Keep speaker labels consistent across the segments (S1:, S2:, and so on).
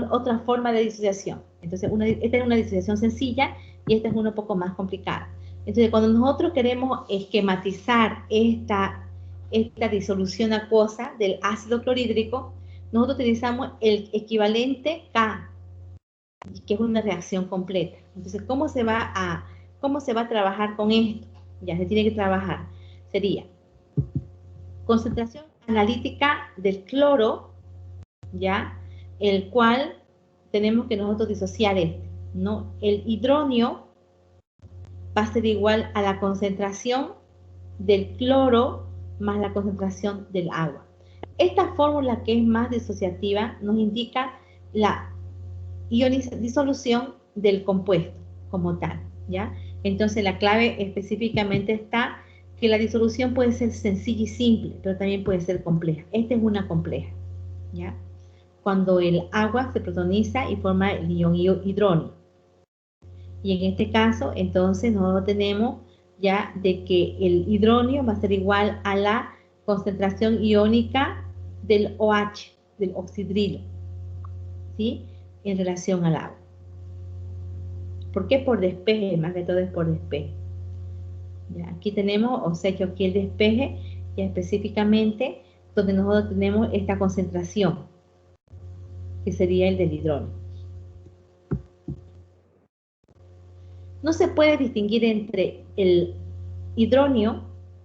S1: otra forma de disociación. Entonces, esta es una disociación sencilla y esta es una un poco más complicada. Entonces, cuando nosotros queremos esquematizar esta disolución acuosa del ácido clorhídrico, nosotros utilizamos el equivalente K, que es una reacción completa. Entonces, ¿cómo se va a trabajar con esto? Ya se tiene que trabajar. Sería concentración analítica del cloro, ¿ya? El cual tenemos que nosotros disociar ¿no? El hidróneo va a ser igual a la concentración del cloro más la concentración del agua. Esta fórmula, que es más disociativa, nos indica la disolución del compuesto como tal, ¿ya? Entonces la clave específicamente está que la disolución puede ser sencilla y simple, pero también puede ser compleja. Esta es una compleja, ¿ya? Cuando el agua se protoniza y forma el ion hidróneo. Y en este caso, entonces, nosotros tenemos ya de que el hidróneo va a ser igual a la concentración iónica del OH, del oxidrilo, ¿sí? En relación al agua. ¿Por qué? Por despeje, más que todo es por despeje. Ya, aquí tenemos, o sea que aquí el despeje, ya específicamente, donde nosotros tenemos esta concentración, que sería el del hidróneo. No se puede distinguir entre el hidróneo,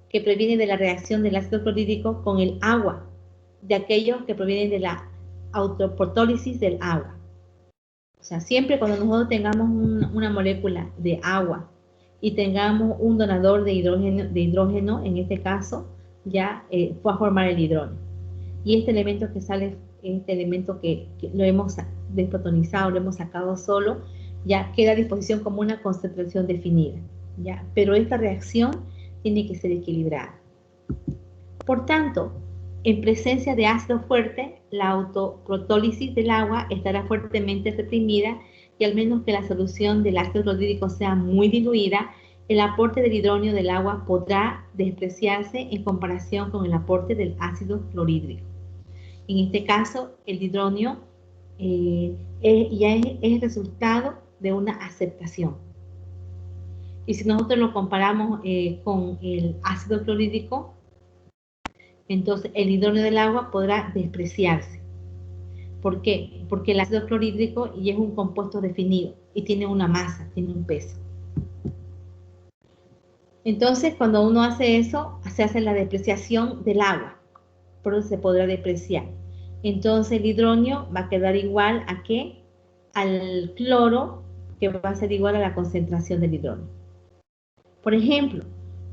S1: que proviene de la reacción del ácido clorhídrico, con el agua, de aquellos que provienen de la autoprotólisis del agua. O sea, siempre cuando nosotros tengamos una molécula de agua y tengamos un donador de hidrógeno, en este caso, ya fue a formar el hidrógeno. Y este elemento que sale, este elemento que lo hemos desprotonizado, lo hemos sacado solo, ya queda a disposición como una concentración definida, ¿ya? Pero esta reacción tiene que ser equilibrada. Por tanto, en presencia de ácido fuerte, la autoprotólisis del agua estará fuertemente reprimida y al menos que la solución del ácido clorhídrico sea muy diluida, el aporte del hidróneo del agua podrá despreciarse en comparación con el aporte del ácido clorhídrico. En este caso, el hidróneo ya es el resultado de una aceptación. Y si nosotros lo comparamos con el ácido clorhídrico, entonces el hidrógeno del agua podrá despreciarse. ¿Por qué? Porque el ácido clorhídrico ya es un compuesto definido y tiene una masa, tiene un peso. Entonces, cuando uno hace eso, se hace la depreciación del agua, por eso se podrá depreciar. Entonces el hidrógeno va a quedar igual a ¿qué? Al cloro, que va a ser igual a la concentración del hidrógeno. Por ejemplo,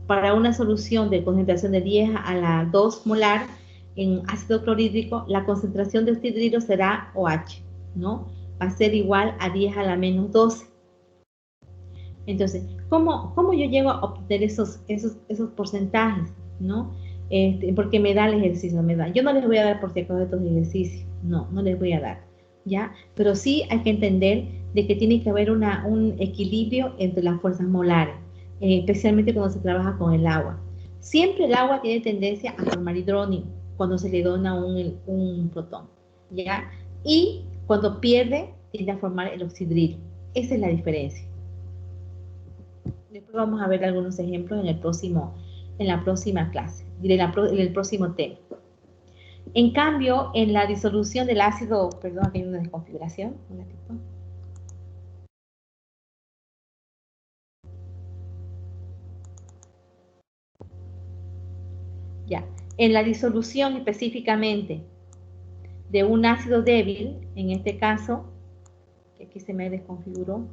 S1: para una solución de concentración de 10 a la 2 molar en ácido clorhídrico, la concentración de oxidrilo será OH, ¿no? Va a ser igual a 10 a la menos 12. Entonces, ¿cómo yo llego a obtener esos porcentajes, ¿no? Porque me da el ejercicio, me da. Yo no les voy a dar por si acaso estos ejercicios, no les voy a dar, ¿ya? Pero sí hay que entender de que tiene que haber un equilibrio entre las fuerzas molares, especialmente cuando se trabaja con el agua. Siempre el agua tiene tendencia a formar hidrógeno cuando se le dona un protón, ¿ya? Y cuando pierde, tiende a formar el oxidrilo. Esa es la diferencia. Después vamos a ver algunos ejemplos en la próxima clase, en el próximo tema. En cambio, en la disolución del ácido, perdón, aquí hay una desconfiguración, un ratito. Ya, en la disolución específicamente de un ácido débil, en este caso, que aquí se me desconfiguró,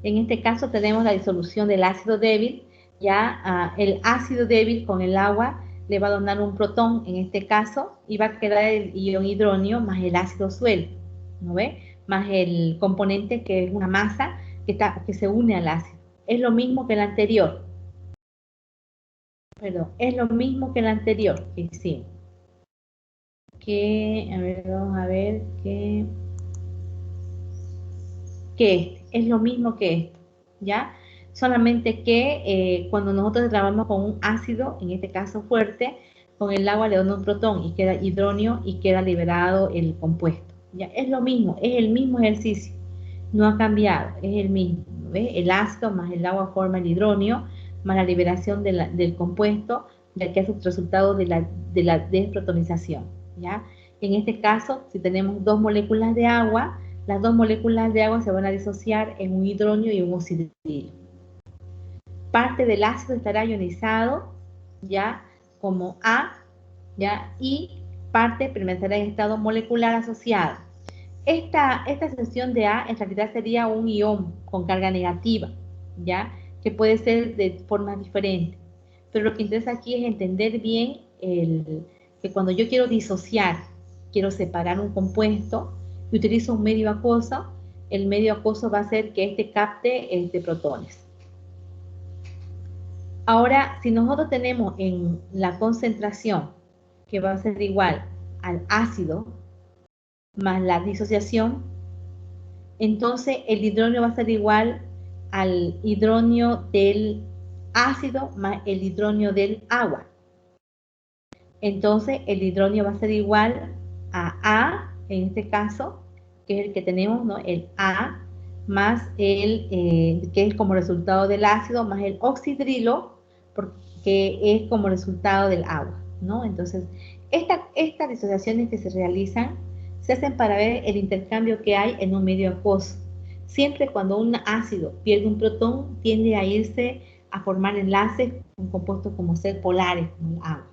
S1: en este caso tenemos la disolución del ácido débil, ya el ácido débil con el agua le va a donar un protón en este caso y va a quedar el ion hidróneo más el ácido suelto, ¿no ve? Más el componente que es una masa que se une al ácido. Es lo mismo que el anterior. Perdón, es lo mismo que el anterior que hicimos. que, a ver, vamos a ver que este, es lo mismo que esto, ¿ya? Solamente que cuando nosotros trabajamos con un ácido, en este caso fuerte, con el agua le da un protón y queda hidróneo y queda liberado el compuesto, ¿ya? Es lo mismo, es el mismo ejercicio, no ha cambiado, es el mismo, ¿ves? El ácido más el agua forma el hidróneo, más la liberación del compuesto, ya que es el resultado de la desprotonización, ¿ya? En este caso, si tenemos dos moléculas de agua, las dos moléculas de agua se van a disociar en un hidróneo y un oxidrilo. Parte del ácido estará ionizado, ya, como A, ya, y parte permanecerá en estado molecular asociado. Esta sección de A en realidad sería un ion con carga negativa, ya, que puede ser de formas diferentes. Pero lo que interesa aquí es entender bien que cuando yo quiero disociar, quiero separar un compuesto, y utilizo un medio acuoso, el medio acuoso va a hacer que este capte protones. Ahora, si nosotros tenemos en la concentración, que va a ser igual al ácido, más la disociación, entonces el hidróneo va a ser igual al hidróneo del ácido más el hidróneo del agua. Entonces el hidróneo va a ser igual a, en este caso, que es el que tenemos, ¿no? El A, más que es como resultado del ácido, más el oxidrilo, porque es como resultado del agua, ¿no? Entonces, estas disociaciones que se realizan se hacen para ver el intercambio que hay en un medio acuoso. Siempre cuando un ácido pierde un protón, tiende a irse a formar enlaces con compuestos como ser polares, como el agua.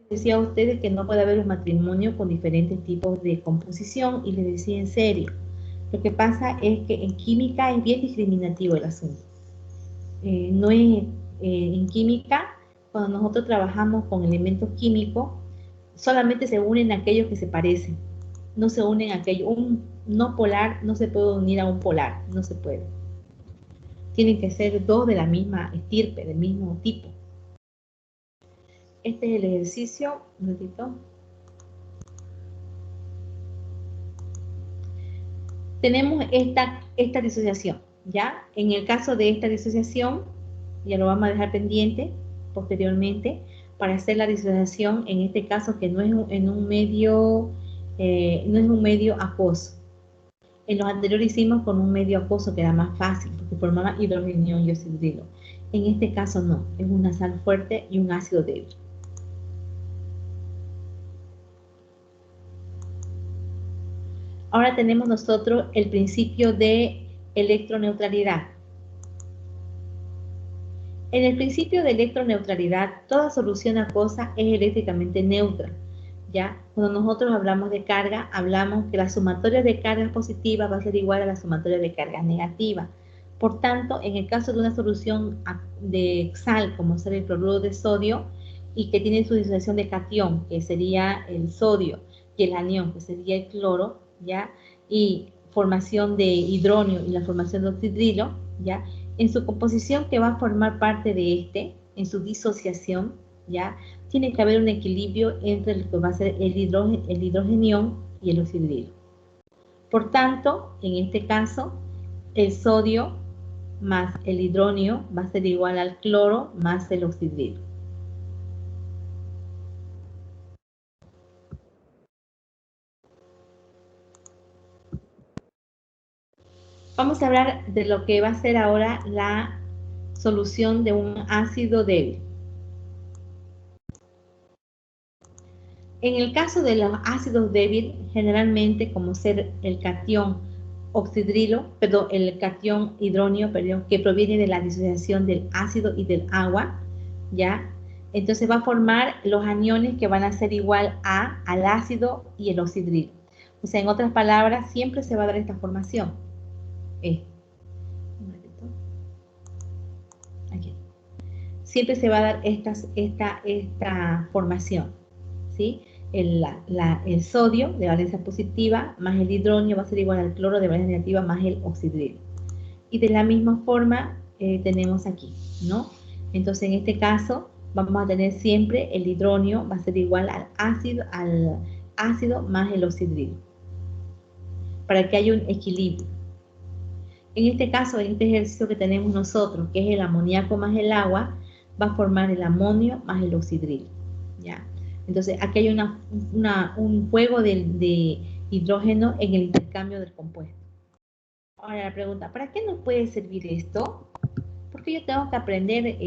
S1: Decía a ustedes que no puede haber un matrimonio con diferentes tipos de composición y les decía en serio. Lo que pasa es que en química es bien discriminativo el asunto. No es en química, cuando nosotros trabajamos con elementos químicos, solamente se unen aquellos que se parecen. No se unen aquellos. Un no polar no se puede unir a un polar, no se puede. Tienen que ser dos de la misma estirpe, del mismo tipo. Este es el ejercicio, un ratito. Tenemos esta disociación, ¿ya? En el caso de esta disociación, ya lo vamos a dejar pendiente posteriormente, para hacer la disociación, en este caso que no es un medio acuoso. En los anteriores hicimos con un medio acuoso que era más fácil, porque formaba hidrogenio y oxidrilo. En este caso no, es una sal fuerte y un ácido débil. Ahora tenemos nosotros el principio de electroneutralidad. En el principio de electroneutralidad, toda solución acuosa es eléctricamente neutra, ¿ya? Cuando nosotros hablamos de carga, hablamos que la sumatoria de cargas positivas va a ser igual a la sumatoria de cargas negativas. Por tanto, en el caso de una solución de sal, como ser el cloruro de sodio, y que tiene su disociación de catión, que sería el sodio, y el anión, que sería el cloro, ¿ya? Y formación de hidróneo y la formación de oxidrilo, ¿ya? En su composición que va a formar parte de en su disociación, ¿ya? Tiene que haber un equilibrio entre lo que va a ser el hidrogenión y el oxidrilo. Por tanto, en este caso, el sodio más el hidróneo va a ser igual al cloro más el oxidrilo. Vamos a hablar de lo que va a ser ahora la solución de un ácido débil. En el caso de los ácidos débiles, generalmente como ser el catión el catión hidróneo, que proviene de la disociación del ácido y del agua, ¿ya? Entonces va a formar los aniones que van a ser igual al ácido y el oxidrilo. O sea, en otras palabras, siempre se va a dar esta formación. Aquí. Siempre se va a dar esta formación, ¿sí? El sodio de valencia positiva más el hidróneo va a ser igual al cloro de valencia negativa más el oxidrilo. Y de la misma forma tenemos aquí, ¿no? Entonces, en este caso, vamos a tener siempre el hidronio, va a ser igual al ácido más el oxidrilo, para que haya un equilibrio. En este caso, en este ejercicio que tenemos nosotros, que es el amoníaco más el agua, va a formar el amonio más el oxidrilo, ¿ya? Entonces, aquí hay un juego de hidrógeno en el intercambio del compuesto. Ahora la pregunta, ¿para qué nos puede servir esto? Porque yo tengo que aprender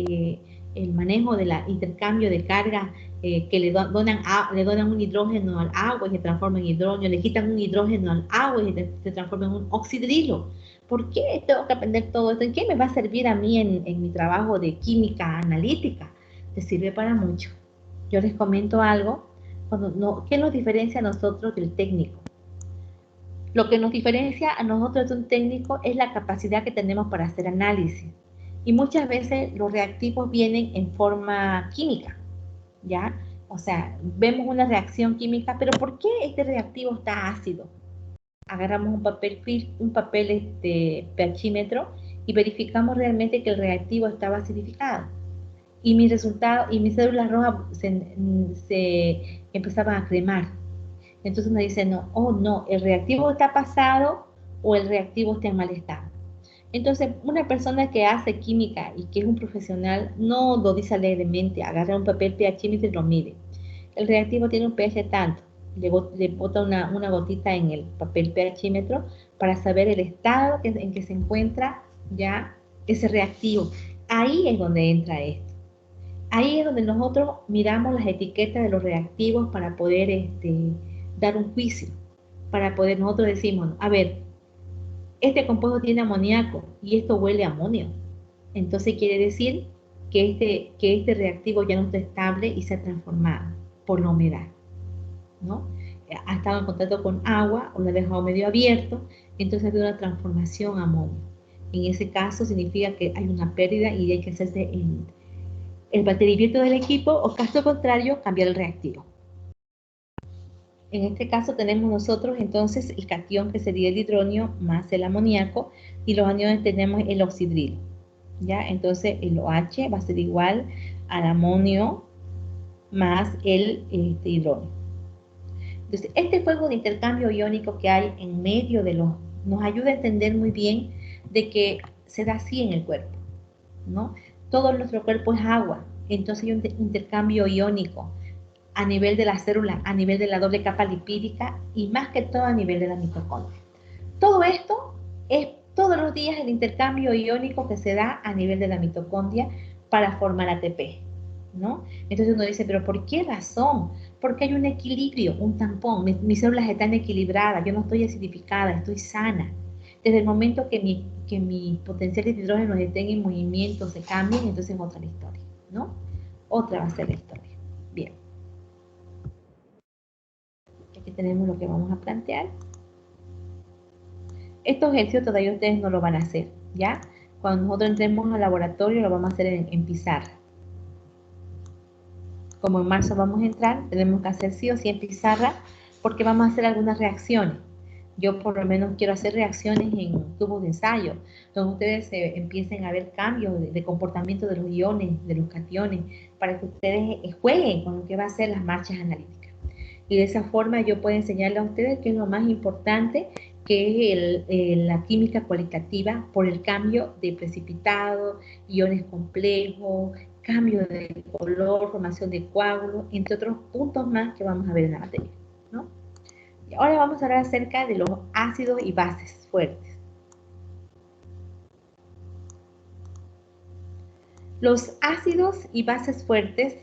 S1: el manejo del intercambio de cargas que le donan un hidrógeno al agua y se transforma en hidrógeno, le quitan un hidrógeno al agua y se transforma en un oxidrilo. ¿Por qué tengo que aprender todo esto? ¿En qué me va a servir a mí en mi trabajo de química analítica? Te sirve para mucho. Yo les comento algo. ¿Qué nos diferencia a nosotros del técnico? Lo que nos diferencia a nosotros de un técnico es la capacidad que tenemos para hacer análisis. Y muchas veces los reactivos vienen en forma química, ¿ya? O sea, vemos una reacción química, pero ¿por qué este reactivo está ácido? Agarramos un papel pHímetro y verificamos realmente que el reactivo estaba acidificado. Y mis resultados y mis células rojas se empezaban a cremar. Entonces me dicen, no, oh no, el reactivo está pasado o el reactivo está en mal estado. Entonces, una persona que hace química y que es un profesional no lo dice alegremente, agarra un papel pHímetro y lo mide. El reactivo tiene un pH tanto, le bota una gotita en el papel pHímetro para saber el estado en que se encuentra ya ese reactivo. Ahí es donde entra esto. Ahí es donde nosotros miramos las etiquetas de los reactivos para poder dar un juicio, para poder nosotros decimos, a ver, este compuesto tiene amoníaco y esto huele a amonio. Entonces quiere decir que este reactivo ya no está estable y se ha transformado por la humedad, ¿no? Ha estado en contacto con agua o lo ha dejado medio abierto, entonces hay una transformación a amonio. En ese caso significa que hay una pérdida y hay que hacerse el mantenimiento del equipo o caso contrario, cambiar el reactivo. En este caso tenemos nosotros entonces el catión que sería el hidronio más el amoníaco y los aniones tenemos el oxidrilo. ¿Ya? Entonces el OH va a ser igual al amonio más el hidronio. Entonces este juego de intercambio iónico que hay en medio de los, nos ayuda a entender muy bien de que se da así en el cuerpo, ¿no? Todo nuestro cuerpo es agua, entonces hay un intercambio iónico a nivel de la célula, a nivel de la doble capa lipídica y más que todo a nivel de la mitocondria. Todo esto es todos los días el intercambio iónico que se da a nivel de la mitocondria para formar ATP, ¿no? Entonces uno dice, pero ¿por qué razón? Porque hay un equilibrio, un tampón, mis células están equilibradas, yo no estoy acidificada, estoy sana. Desde el momento que mis potenciales de hidrógeno estén en movimiento, se cambien, entonces es otra la historia, ¿no? Otra va a ser la historia. Bien. Aquí tenemos lo que vamos a plantear. Estos ejercicios todavía ustedes no lo van a hacer, ¿ya? Cuando nosotros entremos al laboratorio lo vamos a hacer en pizarra. Como en marzo vamos a entrar, tenemos que hacer sí o sí en pizarra porque vamos a hacer algunas reacciones. Yo por lo menos quiero hacer reacciones en tubos de ensayo, donde ustedes empiecen a ver cambios de comportamiento de los iones, de los cationes, para que ustedes jueguen con lo que va a ser las marchas analíticas. Y de esa forma yo puedo enseñarles a ustedes qué es lo más importante, que es la química cualitativa por el cambio de precipitado, iones complejos, cambio de color, formación de coágulos, entre otros puntos más que vamos a ver en la materia, ¿no? Y ahora vamos a hablar acerca de los ácidos y bases fuertes. Los ácidos y bases fuertes,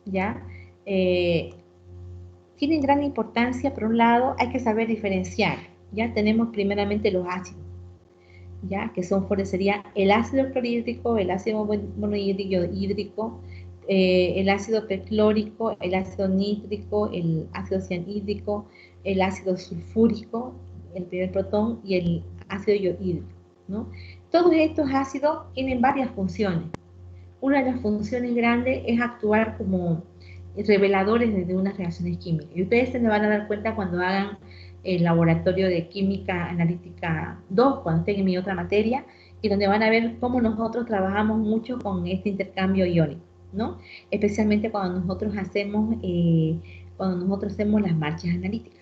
S1: ¿ya? Tienen gran importancia. Por un lado, hay que saber diferenciar. Ya tenemos primeramente los ácidos, ya que son fuertes, sería el ácido clorhídrico, el ácido monohídrico, el ácido perclórico, el ácido nítrico, el ácido cianhídrico, el ácido sulfúrico, el primer protón y el ácido iohídrico, ¿no? Todos estos ácidos tienen varias funciones. Una de las funciones grandes es actuar como reveladores de unas reacciones químicas. Y ustedes se me van a dar cuenta cuando hagan el laboratorio de química analítica 2, cuando estén en mi otra materia, y donde van a ver cómo nosotros trabajamos mucho con este intercambio iónico. ¿no? Especialmente cuando nosotros hacemos las marchas analíticas.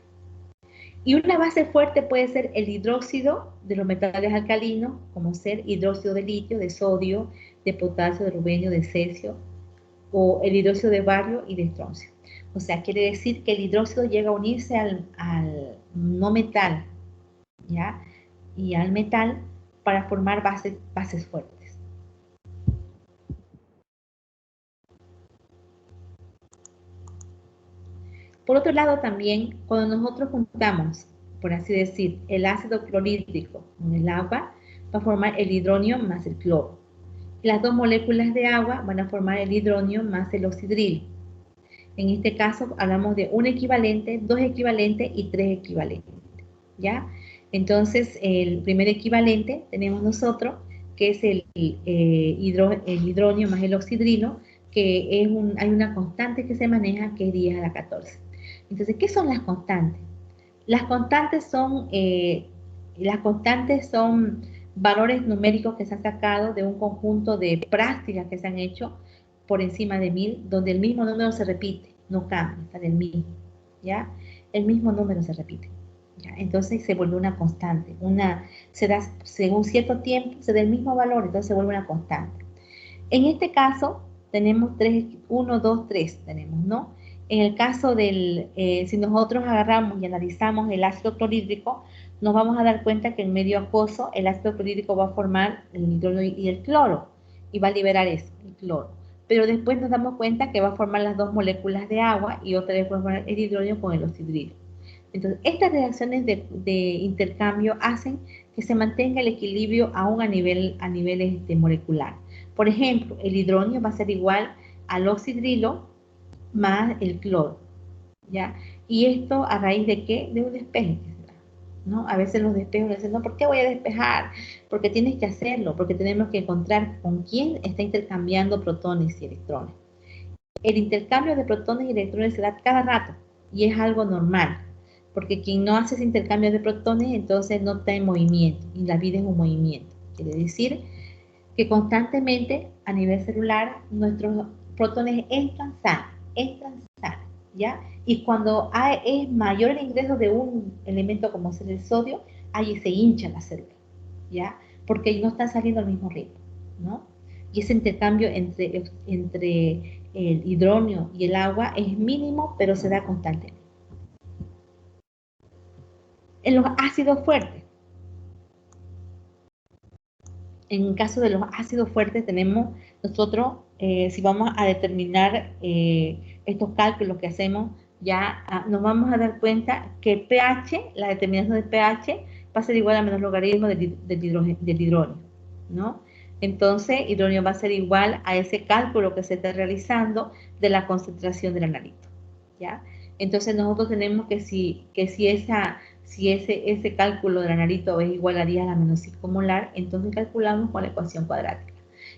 S1: Y una base fuerte puede ser el hidróxido de los metales alcalinos, como ser hidróxido de litio, de sodio, de potasio, de rubenio, de cesio, o el hidróxido de bario y de estroncio. O sea, quiere decir que el hidróxido llega a unirse al no metal, ¿ya? Y al metal para formar bases fuertes. Por otro lado, también, cuando nosotros juntamos, por así decir, el ácido clorhídrico con el agua, va a formar el hidronio más el cloro. Las dos moléculas de agua van a formar el hidronio más el oxidrilo. En este caso, hablamos de un equivalente, dos equivalentes y tres equivalentes, ¿ya? Entonces, el primer equivalente tenemos nosotros, que es el hidronio más el oxidrilo, que hay una constante que se maneja, que es 10 a la 14. Entonces, ¿qué son las constantes? Las constantes son valores numéricos que se han sacado de un conjunto de prácticas que se han hecho por encima de 1000, donde el mismo número se repite, no cambia, está en el mismo, ¿ya? El mismo número se repite, ¿ya? Entonces se vuelve una constante, se da según cierto tiempo, se da el mismo valor, entonces se vuelve una constante. En este caso, tenemos 1, 2, 3, tenemos, ¿no? En el caso si nosotros agarramos y analizamos el ácido clorhídrico, nos vamos a dar cuenta que en medio acuoso el ácido clorhídrico va a formar el hidrógeno y el cloro, y va a liberar eso, el cloro. Pero después nos damos cuenta que va a formar las dos moléculas de agua y otra vez va a formar el hidrógeno con el oxidrilo. Entonces, estas reacciones de intercambio hacen que se mantenga el equilibrio aún a nivel molecular. Por ejemplo, el hidrógeno va a ser igual al oxidrilo más el cloro, ¿ya? ¿Y esto a raíz de qué? De un despeje, ¿no? A veces los despejos dicen, no, ¿por qué voy a despejar? Porque tienes que hacerlo, porque tenemos que encontrar con quién está intercambiando protones y electrones. El intercambio de protones y electrones se da cada rato y es algo normal, porque quien no hace ese intercambio de protones, entonces no está en movimiento, y la vida es un movimiento. Quiere decir que constantemente a nivel celular nuestros protones entran, salen, ¿ya? Y cuando es mayor el ingreso de un elemento como es el sodio, ahí se hincha la célula, ¿ya? Porque no están saliendo al mismo ritmo, ¿no? Y ese intercambio entre el hidrógeno y el agua es mínimo, pero se da constantemente. En los ácidos fuertes, en caso de los ácidos fuertes tenemos nosotros, si vamos a determinar estos cálculos que hacemos, ya nos vamos a dar cuenta que pH, la determinación de pH, va a ser igual a menos logaritmo del hidrógeno, ¿no? Entonces, hidrógeno va a ser igual a ese cálculo que se está realizando de la concentración del analito, ¿ya? Entonces, nosotros tenemos que si ese cálculo del analito es igual a 10 a la menos 5 molar, entonces calculamos con la ecuación cuadrática.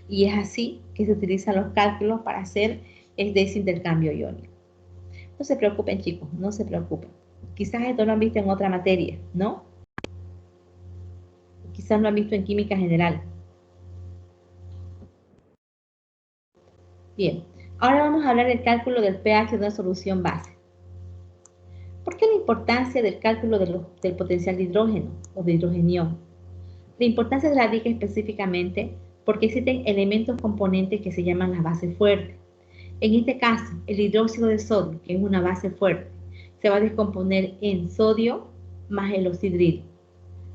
S1: Y es así que se utilizan los cálculos para hacer ese intercambio iónico. No se preocupen, chicos, no se preocupen. Quizás esto lo han visto en otra materia, ¿no? Quizás lo han visto en química general. Bien, ahora vamos a hablar del cálculo del pH de una solución base. ¿Por qué la importancia del cálculo del potencial de hidrógeno o de hidrogenión? La importancia radica específicamente porque existen elementos componentes que se llaman las bases fuertes. En este caso, el hidróxido de sodio, que es una base fuerte, se va a descomponer en sodio más el oxidrilo.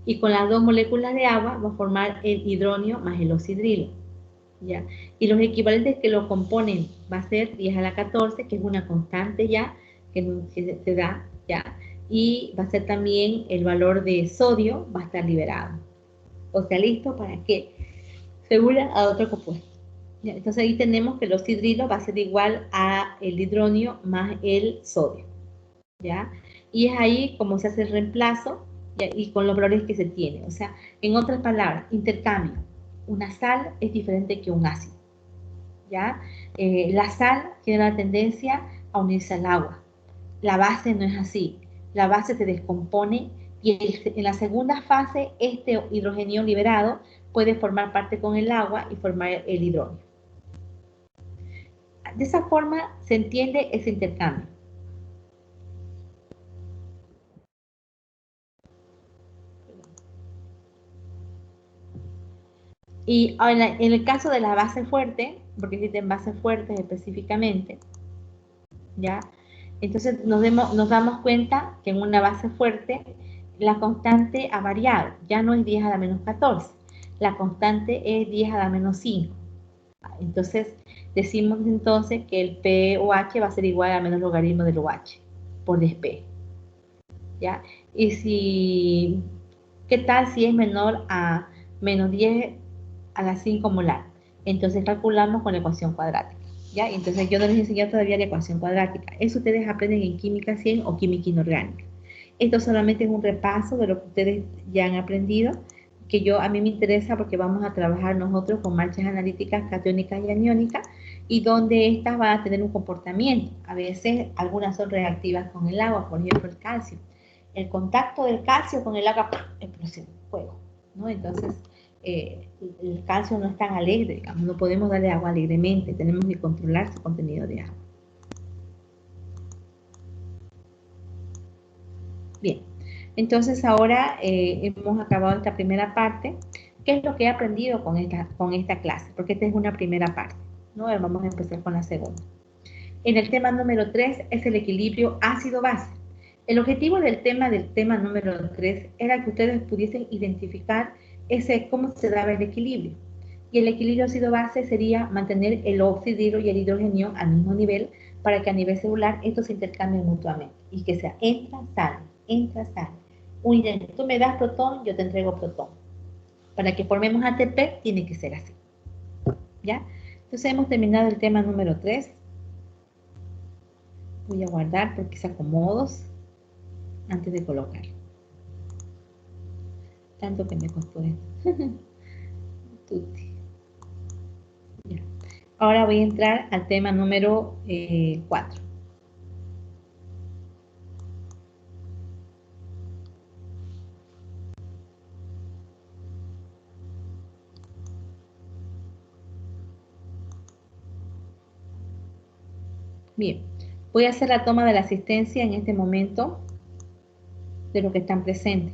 S1: Y con las dos moléculas de agua va a formar el hidrógeno más el oxidrilo, ¿ya? Y los equivalentes que lo componen va a ser 10 a la 14, que es una constante ya, que se da, ¿ya? Y va a ser también el valor de sodio, va a estar liberado. O sea, listo para que se una a otro compuesto. ¿Ya? Entonces ahí tenemos que el oxidrilo va a ser igual a el hidrógeno más el sodio, ¿ya? Y es ahí como se hace el reemplazo, ¿ya? Y con los valores que se tiene. O sea, en otras palabras, intercambio. Una sal es diferente que un ácido, ¿ya? La sal tiene la tendencia a unirse al agua. La base no es así. La base se descompone y en la segunda fase este hidrógeno liberado puede formar parte con el agua y formar el hidrógeno. De esa forma se entiende ese intercambio. Y en el caso de la base fuerte, porque existen bases fuertes específicamente, ¿ya? Entonces nos damos cuenta que en una base fuerte la constante ha variado, ya no es 10 a la menos 14, la constante es 10 a la menos 5. Entonces decimos entonces que el pOH va a ser igual a menos logaritmo del OH por dp, ¿ya? Y si, ¿qué tal si es menor a menos 10 a la 5 molar? Entonces calculamos con la ecuación cuadrática, ¿ya? Entonces yo no les enseño todavía la ecuación cuadrática. Eso ustedes aprenden en química 100 o química inorgánica. Esto solamente es un repaso de lo que ustedes ya han aprendido, que a mí me interesa porque vamos a trabajar nosotros con marchas analíticas catiónicas y aniónicas, y donde estas van a tener un comportamiento. A veces algunas son reactivas con el agua, por ejemplo el calcio. El contacto del calcio con el agua, explosión, fuego, ¿no? Entonces, el calcio no es tan alegre, digamos, no podemos darle agua alegremente, tenemos que controlar su contenido de agua. Bien, entonces ahora hemos acabado esta primera parte. ¿Qué es lo que he aprendido con esta clase? Porque esta es una primera parte, ¿no? Ahora vamos a empezar con la segunda. En el tema número 3 es el equilibrio ácido-base. El objetivo del tema número 3 era que ustedes pudiesen identificar cómo se daba el equilibrio. Y el equilibrio ácido-base sería mantener el oxidilo y el hidrogenio al mismo nivel para que a nivel celular estos se intercambien mutuamente y que sea entra, sale. Tú me das protón, yo te entrego protón. Para que formemos ATP tiene que ser así, ¿ya? Entonces hemos terminado el tema número 3. Voy a guardar porque se acomodos antes de colocar. Tanto que me costó esto. Tutti. Ya. Ahora voy a entrar al tema número 4. Bien, voy a hacer la toma de la asistencia en este momento de los que están presentes.